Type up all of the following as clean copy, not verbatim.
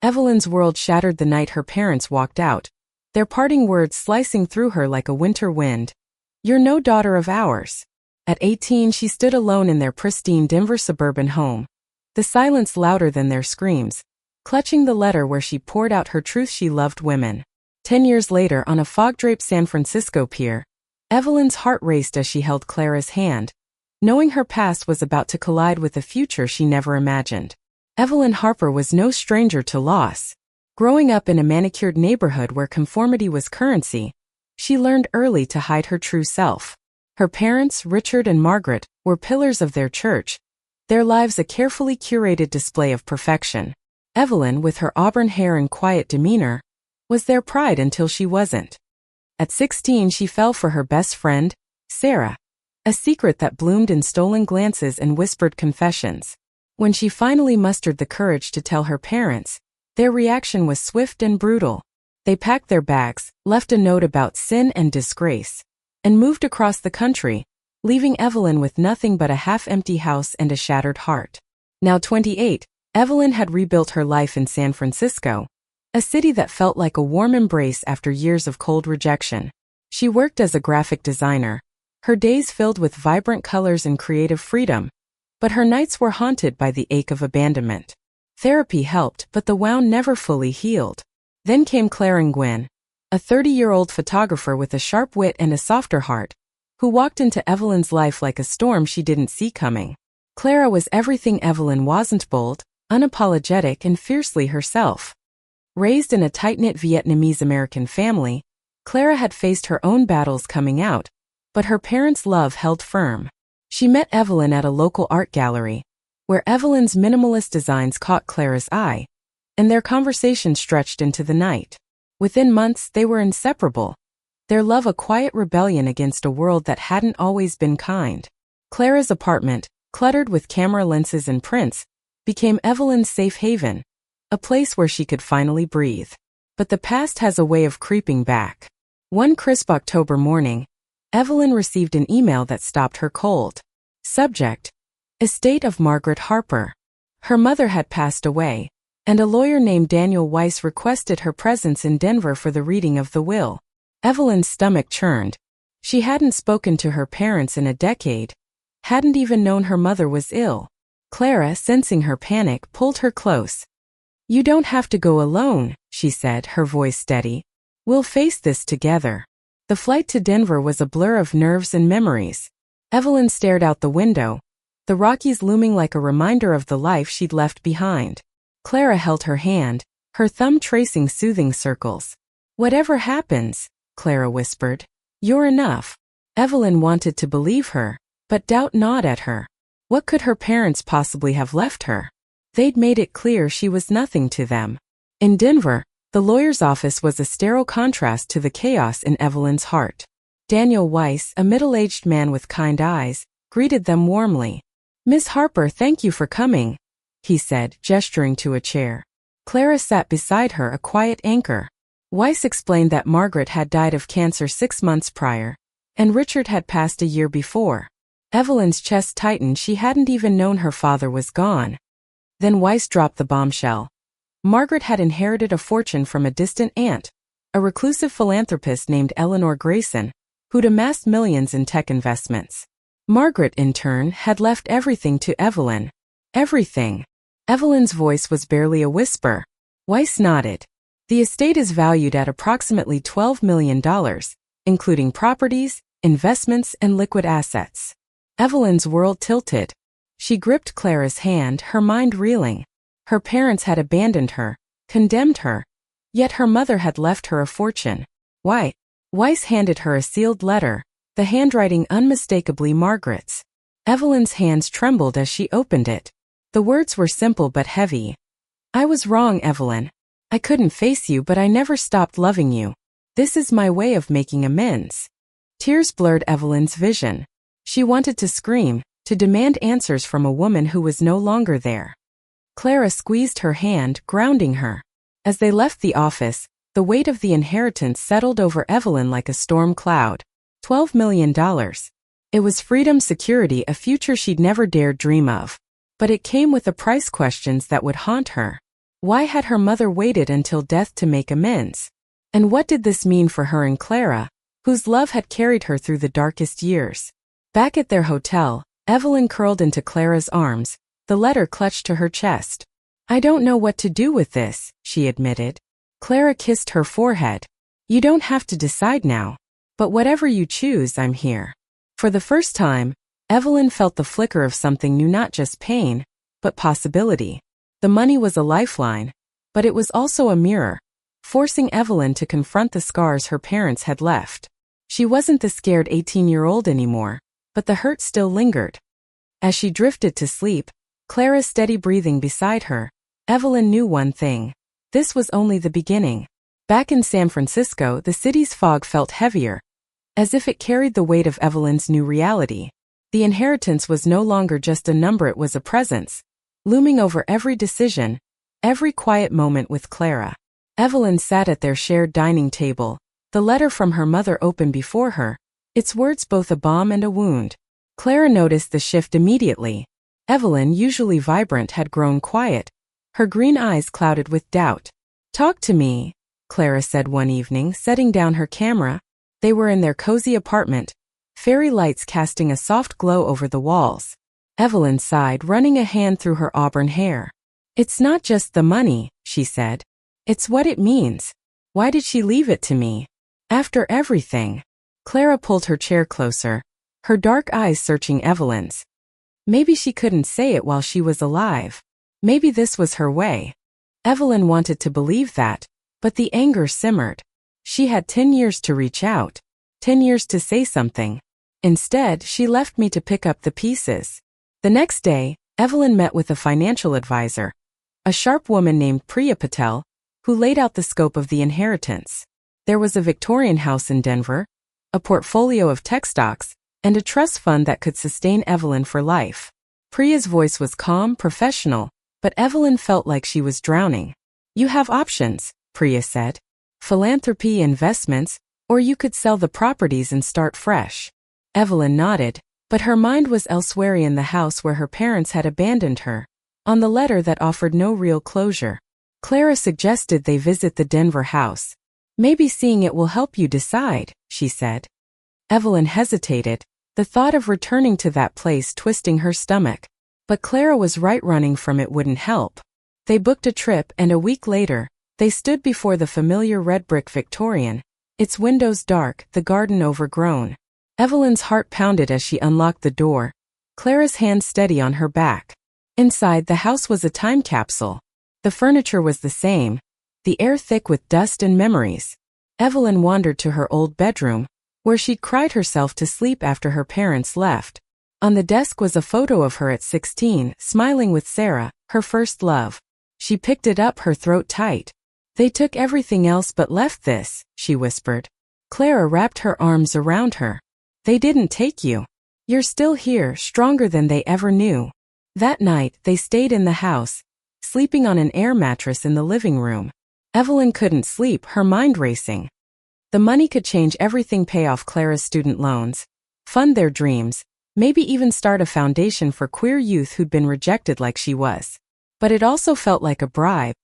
Evelyn's world shattered the night her parents walked out, their parting words slicing through her like a winter wind. "You're no daughter of ours." At 18, she stood alone in their pristine Denver suburban home, the silence louder than their screams, clutching the letter where she poured out her truth. She loved women. 10 years later, on a fog-draped San Francisco pier, Evelyn's heart raced as she held Clara's hand, knowing her past was about to collide with a future she never imagined. Evelyn Harper was no stranger to loss. Growing up in a manicured neighborhood where conformity was currency, she learned early to hide her true self. Her parents, Richard and Margaret, were pillars of their church, their lives a carefully curated display of perfection. Evelyn, with her auburn hair and quiet demeanor, was their pride until she wasn't. At 16, she fell for her best friend, Sarah, a secret that bloomed in stolen glances and whispered confessions. When she finally mustered the courage to tell her parents, their reaction was swift and brutal. They packed their bags, left a note about sin and disgrace, and moved across the country, leaving Evelyn with nothing but a half-empty house and a shattered heart. Now 28, Evelyn had rebuilt her life in San Francisco, a city that felt like a warm embrace after years of cold rejection. She worked as a graphic designer, her days filled with vibrant colors and creative freedom, but her nights were haunted by the ache of abandonment. Therapy helped, but the wound never fully healed. Then came Claire Gwynn, a 30-year-old photographer with a sharp wit and a softer heart, who walked into Evelyn's life like a storm she didn't see coming. Clara was everything Evelyn wasn't: bold, unapologetic, and fiercely herself. Raised in a tight-knit Vietnamese-American family, Clara had faced her own battles coming out, but her parents' love held firm. She met Evelyn at a local art gallery, where Evelyn's minimalist designs caught Clara's eye, and their conversation stretched into the night. Within months, they were inseparable, their love a quiet rebellion against a world that hadn't always been kind. Clara's apartment, cluttered with camera lenses and prints, became Evelyn's safe haven, a place where she could finally breathe. But the past has a way of creeping back. One crisp October morning, Evelyn received an email that stopped her cold. Subject: Estate of Margaret Harper. Her mother had passed away, and a lawyer named Daniel Weiss requested her presence in Denver for the reading of the will. Evelyn's stomach churned. She hadn't spoken to her parents in a decade, hadn't even known her mother was ill. Clara, sensing her panic, pulled her close. "You don't have to go alone," she said, her voice steady. "We'll face this together." The flight to Denver was a blur of nerves and memories. Evelyn stared out the window, the Rockies looming like a reminder of the life she'd left behind. Clara held her hand, her thumb tracing soothing circles. "Whatever happens," Clara whispered, "you're enough." Evelyn wanted to believe her, but doubt gnawed at her. What could her parents possibly have left her? They'd made it clear she was nothing to them. In Denver, the lawyer's office was a sterile contrast to the chaos in Evelyn's heart. Daniel Weiss, a middle-aged man with kind eyes, greeted them warmly. "Miss Harper, thank you for coming," he said, gesturing to a chair. Clara sat beside her, a quiet anchor. Weiss explained that Margaret had died of cancer 6 months prior, and Richard had passed a year before. Evelyn's chest tightened. She hadn't even known her father was gone. Then Weiss dropped the bombshell. Margaret had inherited a fortune from a distant aunt, a reclusive philanthropist named Eleanor Grayson, who'd amassed millions in tech investments. Margaret, in turn, had left everything to Evelyn. Everything. Evelyn's voice was barely a whisper. Weiss nodded. "The estate is valued at approximately $12 million, including properties, investments, and liquid assets." Evelyn's world tilted. She gripped Clara's hand, her mind reeling. Her parents had abandoned her, condemned her, yet her mother had left her a fortune. Why? Weiss handed her a sealed letter, the handwriting unmistakably Margaret's. Evelyn's hands trembled as she opened it. The words were simple but heavy. "I was wrong, Evelyn. I couldn't face you, but I never stopped loving you. This is my way of making amends." Tears blurred Evelyn's vision. She wanted to scream, to demand answers from a woman who was no longer there. Clara squeezed her hand, grounding her. As they left the office, the weight of the inheritance settled over Evelyn like a storm cloud. $12 million. It was freedom, security, a future she'd never dared dream of. But it came with a price: questions that would haunt her. Why had her mother waited until death to make amends? And what did this mean for her and Clara, whose love had carried her through the darkest years? Back at their hotel, Evelyn curled into Clara's arms, the letter clutched to her chest. I don't know what to do with this, she admitted. Clara kissed her forehead. You don't have to decide now. But whatever you choose, I'm here. For the first time, Evelyn felt the flicker of something new, not just pain, but possibility. The money was a lifeline, but it was also a mirror, forcing Evelyn to confront the scars her parents had left. She wasn't the scared 18-year-old anymore, but the hurt still lingered. As she drifted to sleep, Clara's steady breathing beside her, Evelyn knew one thing. This was only the beginning. Back in San Francisco, the city's fog felt heavier, as if it carried the weight of Evelyn's new reality. The inheritance was no longer just a number, it was a presence, looming over every decision, every quiet moment with Clara. Evelyn sat at their shared dining table, the letter from her mother open before her, its words both a balm and a wound. Clara noticed the shift immediately. Evelyn, usually vibrant, had grown quiet, her green eyes clouded with doubt. Talk to me, Clara said one evening, setting down her camera. They were in their cozy apartment, fairy lights casting a soft glow over the walls. Evelyn sighed, running a hand through her auburn hair. It's not just the money, she said. It's what it means. Why did she leave it to me? After everything. Clara pulled her chair closer, her dark eyes searching Evelyn's. Maybe she couldn't say it while she was alive. Maybe this was her way. Evelyn wanted to believe that, but the anger simmered. She had 10 years to reach out, 10 years to say something. Instead, she left me to pick up the pieces. The next day, Evelyn met with a financial advisor, a sharp woman named Priya Patel, who laid out the scope of the inheritance. There was a Victorian house in Denver, a portfolio of tech stocks, and a trust fund that could sustain Evelyn for life. Priya's voice was calm, professional, but Evelyn felt like she was drowning. You have options, Priya said. Philanthropy, investments, or you could sell the properties and start fresh. Evelyn nodded, but her mind was elsewhere, in the house where her parents had abandoned her, on the letter that offered no real closure. Clara suggested they visit the Denver house. Maybe seeing it will help you decide, she said. Evelyn hesitated, the thought of returning to that place twisting her stomach. But Clara was right, running from it wouldn't help. They booked a trip, and a week later, they stood before the familiar red brick Victorian, its windows dark, the garden overgrown. Evelyn's heart pounded as she unlocked the door, Clara's hand steady on her back. Inside, the house was a time capsule. The furniture was the same, the air thick with dust and memories. Evelyn wandered to her old bedroom, where she'd cried herself to sleep after her parents left. On the desk was a photo of her at 16, smiling with Sarah, her first love. She picked it up, her throat tight. They took everything else but left this, she whispered. Clara wrapped her arms around her. They didn't take you. You're still here, stronger than they ever knew. That night, they stayed in the house, sleeping on an air mattress in the living room. Evelyn couldn't sleep, her mind racing. The money could change everything: pay off Clara's student loans, fund their dreams, maybe even start a foundation for queer youth who'd been rejected like she was. But it also felt like a bribe,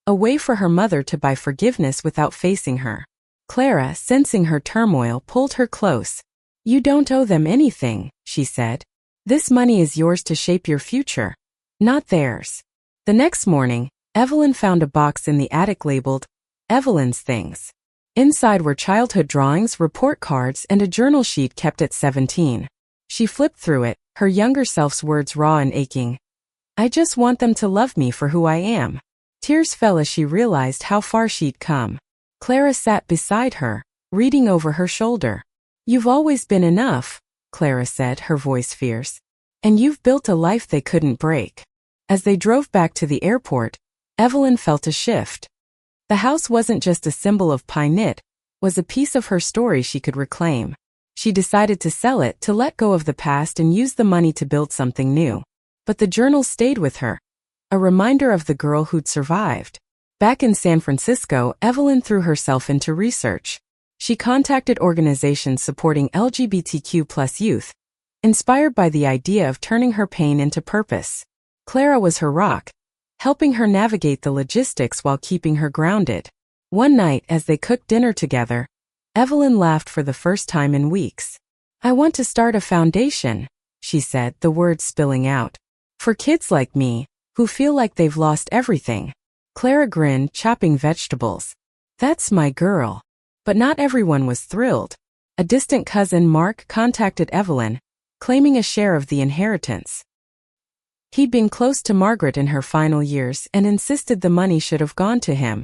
a way for her mother to buy forgiveness without facing her. Clara, sensing her turmoil, pulled her close. You don't owe them anything, she said. This money is yours to shape your future, not theirs. The next morning, Evelyn found a box in the attic labeled Evelyn's Things. Inside were childhood drawings, report cards, and a journal sheet kept at 17. She flipped through it, her younger self's words raw and aching. I just want them to love me for who I am. Tears fell as she realized how far she'd come. Clara sat beside her, reading over her shoulder. You've always been enough, Clara said, her voice fierce. And you've built a life they couldn't break. As they drove back to the airport, Evelyn felt a shift. The house wasn't just a symbol of pine-knit, was a piece of her story she could reclaim. She decided to sell it, to let go of the past and use the money to build something new. But the journal stayed with her, a reminder of the girl who'd survived. Back in San Francisco, Evelyn threw herself into research. She contacted organizations supporting LGBTQ+ youth, inspired by the idea of turning her pain into purpose. Clara was her rock, helping her navigate the logistics while keeping her grounded. One night, as they cooked dinner together, Evelyn laughed for the first time in weeks. "I want to start a foundation," she said, the words spilling out. "For kids like me, who feel like they've lost everything." Clara grinned, chopping vegetables. "That's my girl." But not everyone was thrilled. A distant cousin, Mark, contacted Evelyn, claiming a share of the inheritance. He'd been close to Margaret in her final years and insisted the money should have gone to him.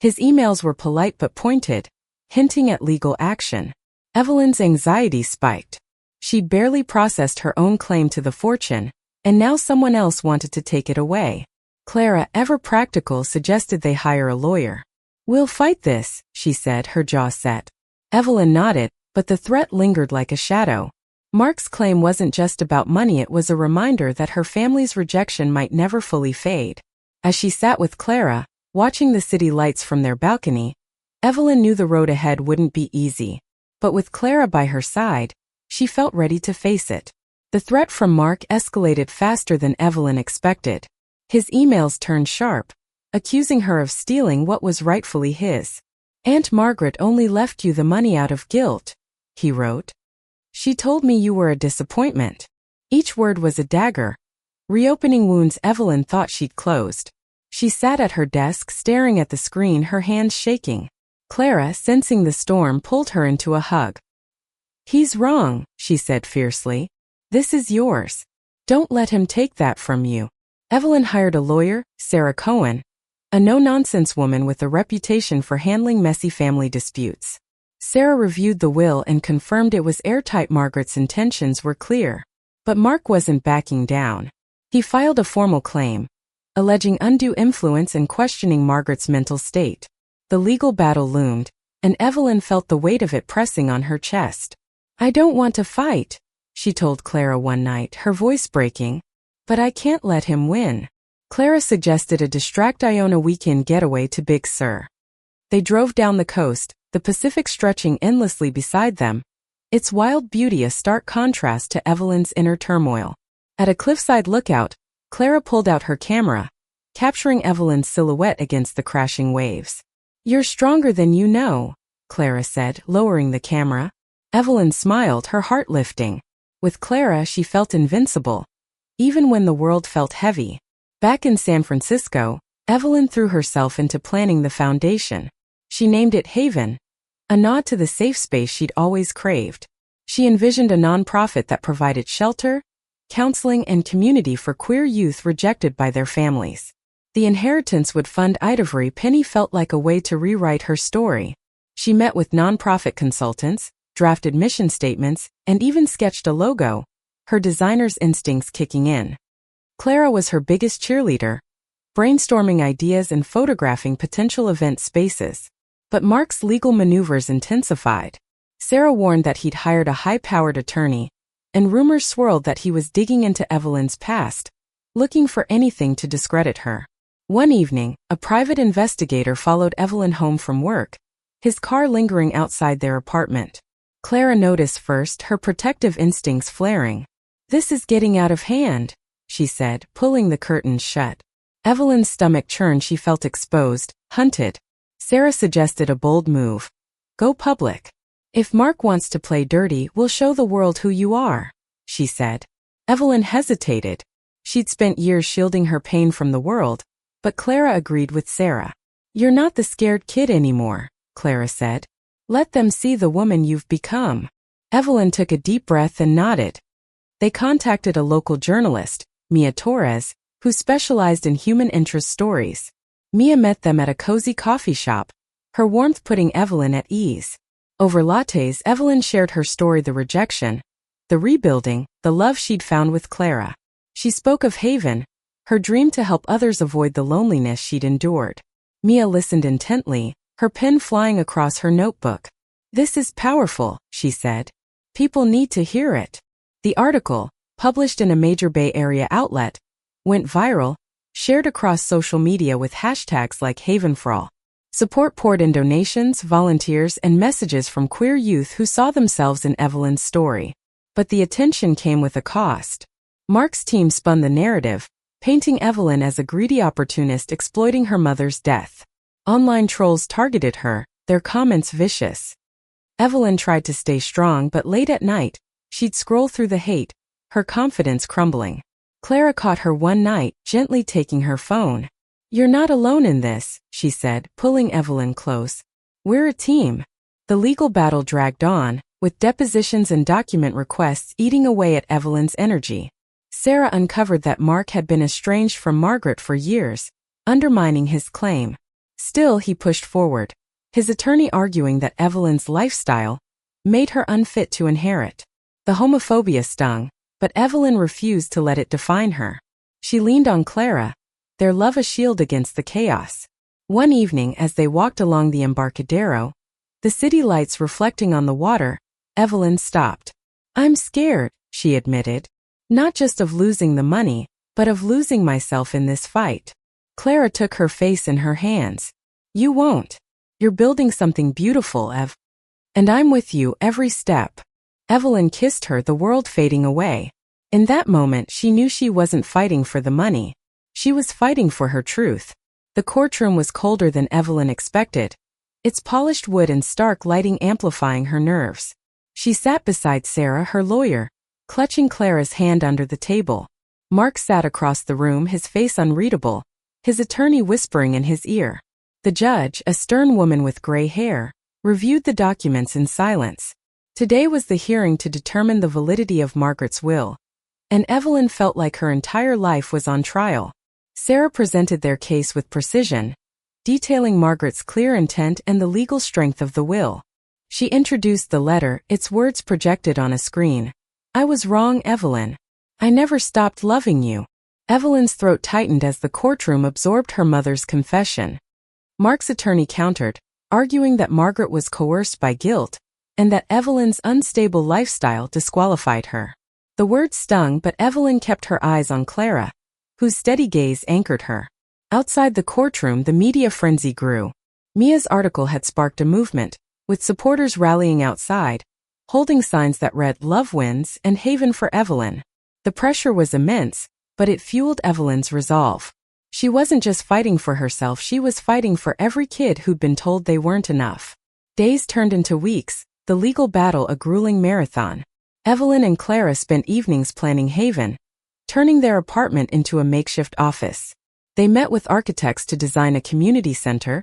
His emails were polite but pointed, hinting at legal action. Evelyn's anxiety spiked. She'd barely processed her own claim to the fortune, and now someone else wanted to take it away. Clara, ever practical, suggested they hire a lawyer. "We'll fight this," she said, her jaw set. Evelyn nodded, but the threat lingered like a shadow. Mark's claim wasn't just about money, it was a reminder that her family's rejection might never fully fade. As she sat with Clara, watching the city lights from their balcony, Evelyn knew the road ahead wouldn't be easy. But with Clara by her side, she felt ready to face it. The threat from Mark escalated faster than Evelyn expected. His emails turned sharp, accusing her of stealing what was rightfully his. "Aunt Margaret only left you the money out of guilt," he wrote. "She told me you were a disappointment." Each word was a dagger, reopening wounds Evelyn thought she'd closed. She sat at her desk staring at the screen, her hands shaking. Clara, sensing the storm, pulled her into a hug. "He's wrong," she said fiercely. "This is yours. Don't let him take that from you." Evelyn hired a lawyer, Sarah Cohen, a no-nonsense woman with a reputation for handling messy family disputes. Sarah reviewed the will and confirmed it was airtight. Margaret's intentions were clear. But Mark wasn't backing down. He filed a formal claim, alleging undue influence and questioning Margaret's mental state. The legal battle loomed, and Evelyn felt the weight of it pressing on her chest. "I don't want to fight," she told Clara one night, her voice breaking. "But I can't let him win." Clara suggested a distract Iona weekend getaway to Big Sur. They drove down the coast, the Pacific stretching endlessly beside them, its wild beauty a stark contrast to Evelyn's inner turmoil. At a cliffside lookout, Clara pulled out her camera, capturing Evelyn's silhouette against the crashing waves. "You're stronger than you know," Clara said, lowering the camera. Evelyn smiled, her heart lifting. With Clara, she felt invincible, even when the world felt heavy. Back in San Francisco, Evelyn threw herself into planning the foundation. She named it Haven, a nod to the safe space she'd always craved. She envisioned a nonprofit that provided shelter, counseling, and community for queer youth rejected by their families. The inheritance would fund Ivory. Penny felt like a way to rewrite her story. She met with nonprofit consultants, drafted mission statements, and even sketched a logo, her designer's instincts kicking in. Clara was her biggest cheerleader, brainstorming ideas and photographing potential event spaces. But Mark's legal maneuvers intensified. Sarah warned that he'd hired a high-powered attorney, and rumors swirled that he was digging into Evelyn's past, looking for anything to discredit her. One evening, a private investigator followed Evelyn home from work, his car lingering outside their apartment. Clara noticed first, her protective instincts flaring. "This is getting out of hand," she said, pulling the curtains shut. Evelyn's stomach churned. She felt exposed, hunted. Sarah suggested a bold move. "Go public. If Mark wants to play dirty, we'll show the world who you are," she said. Evelyn hesitated. She'd spent years shielding her pain from the world, but Clara agreed with Sarah. "You're not the scared kid anymore," Clara said. "Let them see the woman you've become." Evelyn took a deep breath and nodded. They contacted a local journalist, Mia Torres, who specialized in human interest stories. Mia met them at a cozy coffee shop, her warmth putting Evelyn at ease. Over lattes, Evelyn shared her story: the rejection, the rebuilding, the love she'd found with Clara. She spoke of Haven, her dream to help others avoid the loneliness she'd endured. Mia listened intently, her pen flying across her notebook. "This is powerful," she said. "People need to hear it." The article, published in a major Bay Area outlet, went viral, shared across social media with hashtags like HavenForAll. Support poured in: donations, volunteers, and messages from queer youth who saw themselves in Evelyn's story. But the attention came with a cost. Mark's team spun the narrative, painting Evelyn as a greedy opportunist exploiting her mother's death. Online trolls targeted her, their comments vicious. Evelyn tried to stay strong, but late at night, she'd scroll through the hate, her confidence crumbling. Clara caught her one night, gently taking her phone. "You're not alone in this," she said, pulling Evelyn close. "We're a team." The legal battle dragged on, with depositions and document requests eating away at Evelyn's energy. Sarah uncovered that Mark had been estranged from Margaret for years, undermining his claim. Still, he pushed forward, his attorney arguing that Evelyn's lifestyle made her unfit to inherit. The homophobia stung, but Evelyn refused to let it define her. She leaned on Clara, their love a shield against the chaos. One evening, as they walked along the Embarcadero, the city lights reflecting on the water, Evelyn stopped. "I'm scared," she admitted. "Not just of losing the money, but of losing myself in this fight." Clara took her face in her hands. "You won't. You're building something beautiful, Ev. And I'm with you every step." Evelyn kissed her, the world fading away. In that moment, she knew she wasn't fighting for the money. She was fighting for her truth. The courtroom was colder than Evelyn expected, its polished wood and stark lighting amplifying her nerves. She sat beside Sarah, her lawyer, clutching Clara's hand under the table. Mark sat across the room, his face unreadable, his attorney whispering in his ear. The judge, a stern woman with gray hair, reviewed the documents in silence. Today was the hearing to determine the validity of Margaret's will, and Evelyn felt like her entire life was on trial. Sarah presented their case with precision, detailing Margaret's clear intent and the legal strength of the will. She introduced the letter, its words projected on a screen. "I was wrong, Evelyn. I never stopped loving you." Evelyn's throat tightened as the courtroom absorbed her mother's confession. Mark's attorney countered, arguing that Margaret was coerced by guilt, and that Evelyn's unstable lifestyle disqualified her. The words stung, but Evelyn kept her eyes on Clara, whose steady gaze anchored her. Outside the courtroom, the media frenzy grew. Mia's article had sparked a movement, with supporters rallying outside, holding signs that read "Love Wins" and "Haven for Evelyn." The pressure was immense, but it fueled Evelyn's resolve. She wasn't just fighting for herself, she was fighting for every kid who'd been told they weren't enough. Days turned into weeks, the legal battle a grueling marathon. Evelyn and Clara spent evenings planning Haven, turning their apartment into a makeshift office. They met with architects to design a community center,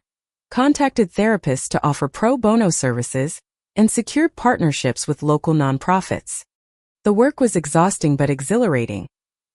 contacted therapists to offer pro bono services, and secured partnerships with local nonprofits. The work was exhausting but exhilarating,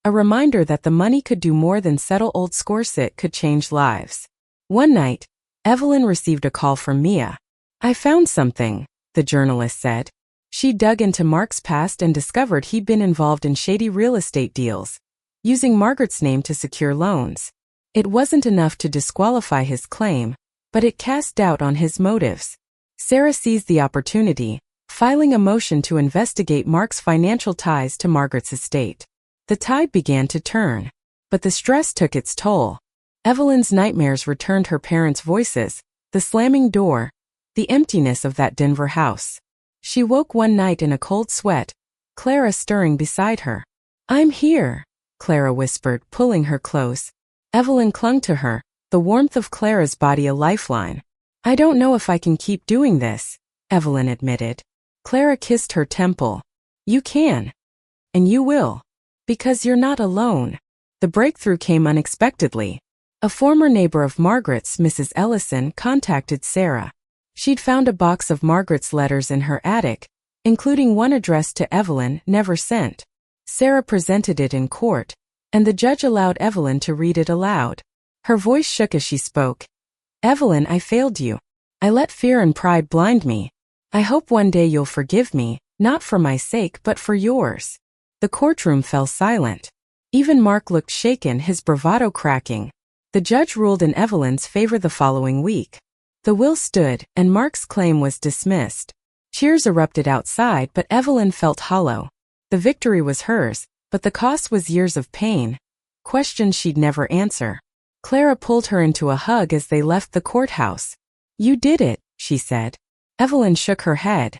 a reminder that the money could do more than settle old scores. It could change lives. One night, Evelyn received a call from Mia. "I found something," the journalist said. She dug into Mark's past and discovered he'd been involved in shady real estate deals, using Margaret's name to secure loans. It wasn't enough to disqualify his claim, but it cast doubt on his motives. Sarah seized the opportunity, filing a motion to investigate Mark's financial ties to Margaret's estate. The tide began to turn, but the stress took its toll. Evelyn's nightmares returned, her parents' voices, the slamming door, the emptiness of that Denver house. She woke one night in a cold sweat, Clara stirring beside her. "I'm here," Clara whispered, pulling her close. Evelyn clung to her, the warmth of Clara's body a lifeline. "I don't know if I can keep doing this," Evelyn admitted. Clara kissed her temple. "You can. And you will. Because you're not alone." The breakthrough came unexpectedly. A former neighbor of Margaret's, Mrs. Ellison, contacted Sarah. She'd found a box of Margaret's letters in her attic, including one addressed to Evelyn, never sent. Sarah presented it in court, and the judge allowed Evelyn to read it aloud. Her voice shook as she spoke. "Evelyn, I failed you. I let fear and pride blind me. I hope one day you'll forgive me, not for my sake but for yours." The courtroom fell silent. Even Mark looked shaken, his bravado cracking. The judge ruled in Evelyn's favor the following week. The will stood, and Mark's claim was dismissed. Cheers erupted outside, but Evelyn felt hollow. The victory was hers, but the cost was years of pain, questions she'd never answer. Clara pulled her into a hug as they left the courthouse. "You did it," she said. Evelyn shook her head.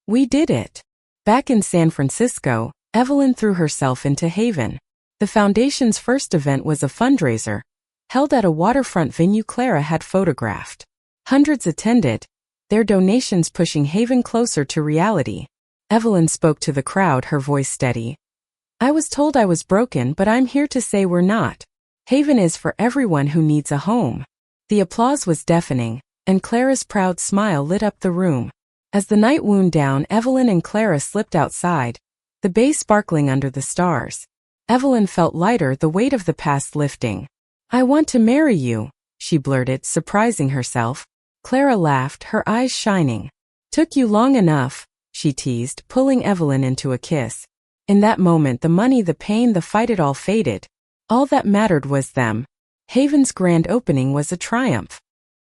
"We did it." Back in San Francisco, Evelyn threw herself into Haven. The foundation's first event was a fundraiser, held at a waterfront venue Clara had photographed. Hundreds attended, their donations pushing Haven closer to reality. Evelyn spoke to the crowd, her voice steady. I was told I was broken, but I'm here to say we're not. Haven is for everyone who needs a home. The applause was deafening, and Clara's proud smile lit up the room. As the night wound down, Evelyn and Clara slipped outside, the bay sparkling under the stars. Evelyn felt lighter, the weight of the past lifting. I want to marry you, she blurted, surprising herself. Clara laughed, her eyes shining. Took you long enough, she teased, pulling Evelyn into a kiss. In that moment, the money, the pain, the fight, it all faded. All that mattered was them. Haven's grand opening was a triumph.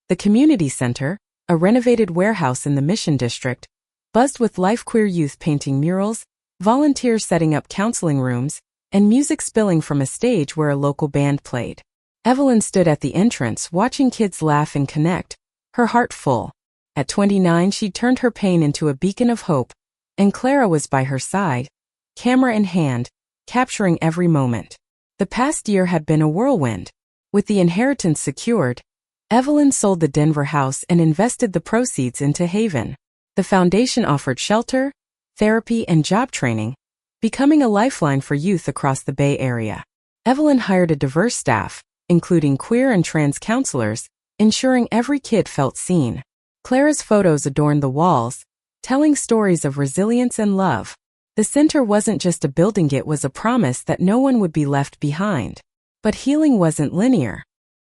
The community center, a renovated warehouse in the Mission District, buzzed with life, queer youth painting murals, volunteers setting up counseling rooms, and music spilling from a stage where a local band played. Evelyn stood at the entrance, watching kids laugh and connect, her heart full. At 29, she turned her pain into a beacon of hope, and Clara was by her side, camera in hand, capturing every moment. The past year had been a whirlwind. With the inheritance secured, Evelyn sold the Denver house and invested the proceeds into Haven. The foundation offered shelter, therapy, and job training, becoming a lifeline for youth across the Bay Area. Evelyn hired a diverse staff, including queer and trans counselors, ensuring every kid felt seen. Clara's photos adorned the walls, telling stories of resilience and love. The center wasn't just a building, it was a promise that no one would be left behind. But healing wasn't linear.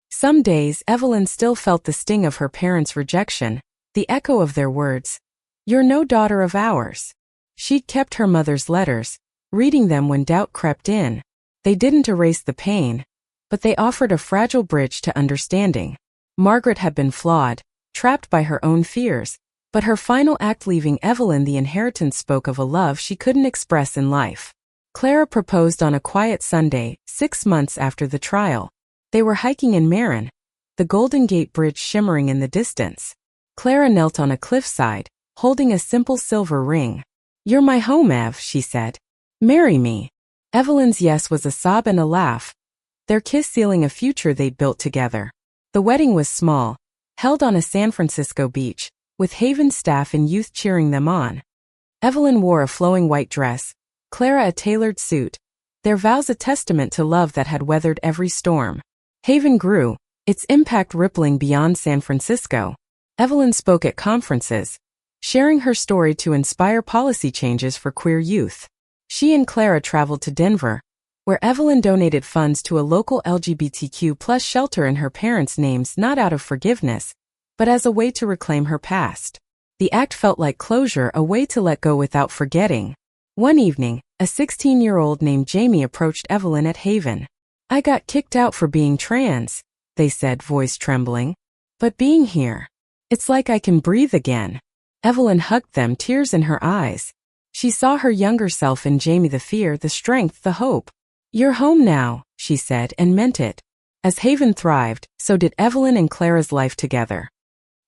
Some days, Evelyn still felt the sting of her parents' rejection, the echo of their words, "You're no daughter of ours." She'd kept her mother's letters, reading them when doubt crept in. They didn't erase the pain, but they offered a fragile bridge to understanding. Margaret had been flawed, trapped by her own fears, but her final act leaving Evelyn the inheritance spoke of a love she couldn't express in life. Clara proposed on a quiet Sunday, 6 months after the trial. They were hiking in Marin, the Golden Gate Bridge shimmering in the distance. Clara knelt on a cliffside, holding a simple silver ring. "You're my home, Ev," she said. "Marry me." Evelyn's yes was a sob and a laugh, their kiss sealing a future they'd built together. The wedding was small, held on a San Francisco beach, with Haven staff and youth cheering them on. Evelyn wore a flowing white dress, Clara a tailored suit, their vows a testament to love that had weathered every storm. Haven grew, its impact rippling beyond San Francisco. Evelyn spoke at conferences, sharing her story to inspire policy changes for queer youth. She and Clara traveled to Denver, where Evelyn donated funds to a local LGBTQ+ shelter in her parents' names, not out of forgiveness, but as a way to reclaim her past. The act felt like closure, a way to let go without forgetting. One evening, a 16-year-old named Jamie approached Evelyn at Haven. "I got kicked out for being trans," they said, voice trembling. "But being here, it's like I can breathe again." Evelyn hugged them, tears in her eyes. She saw her younger self in Jamie, the fear, the strength, the hope. "You're home now," she said, and meant it. As Haven thrived, so did Evelyn and Clara's life together.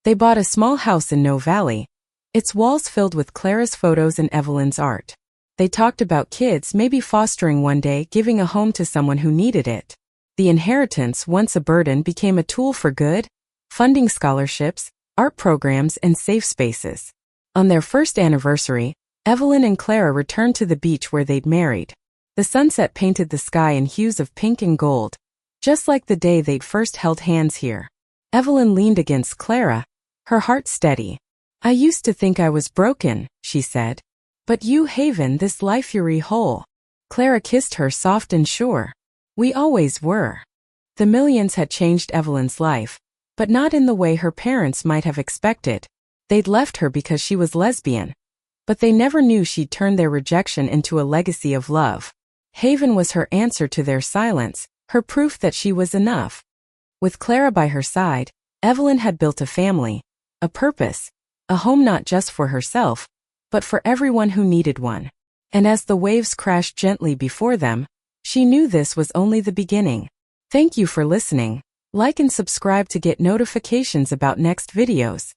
They bought a small house in No Valley, its walls filled with Clara's photos and Evelyn's art. They talked about kids, maybe fostering one day, giving a home to someone who needed it. The inheritance, once a burden, became a tool for good, funding scholarships, art programs, and safe spaces. On their first anniversary, Evelyn and Clara returned to the beach where they'd married. The sunset painted the sky in hues of pink and gold, just like the day they'd first held hands here. Evelyn leaned against Clara, her heart steady. "I used to think I was broken," she said. "But you, Haven, this life you're whole." Clara kissed her, soft and sure. "We always were." The millions had changed Evelyn's life, but not in the way her parents might have expected. They'd left her because she was lesbian, but they never knew she'd turned their rejection into a legacy of love. Haven was her answer to their silence, her proof that she was enough. With Clara by her side, Evelyn had built a family, a purpose, a home not just for herself, but for everyone who needed one. And as the waves crashed gently before them, she knew this was only the beginning. Thank you for listening. Like and subscribe to get notifications about next videos.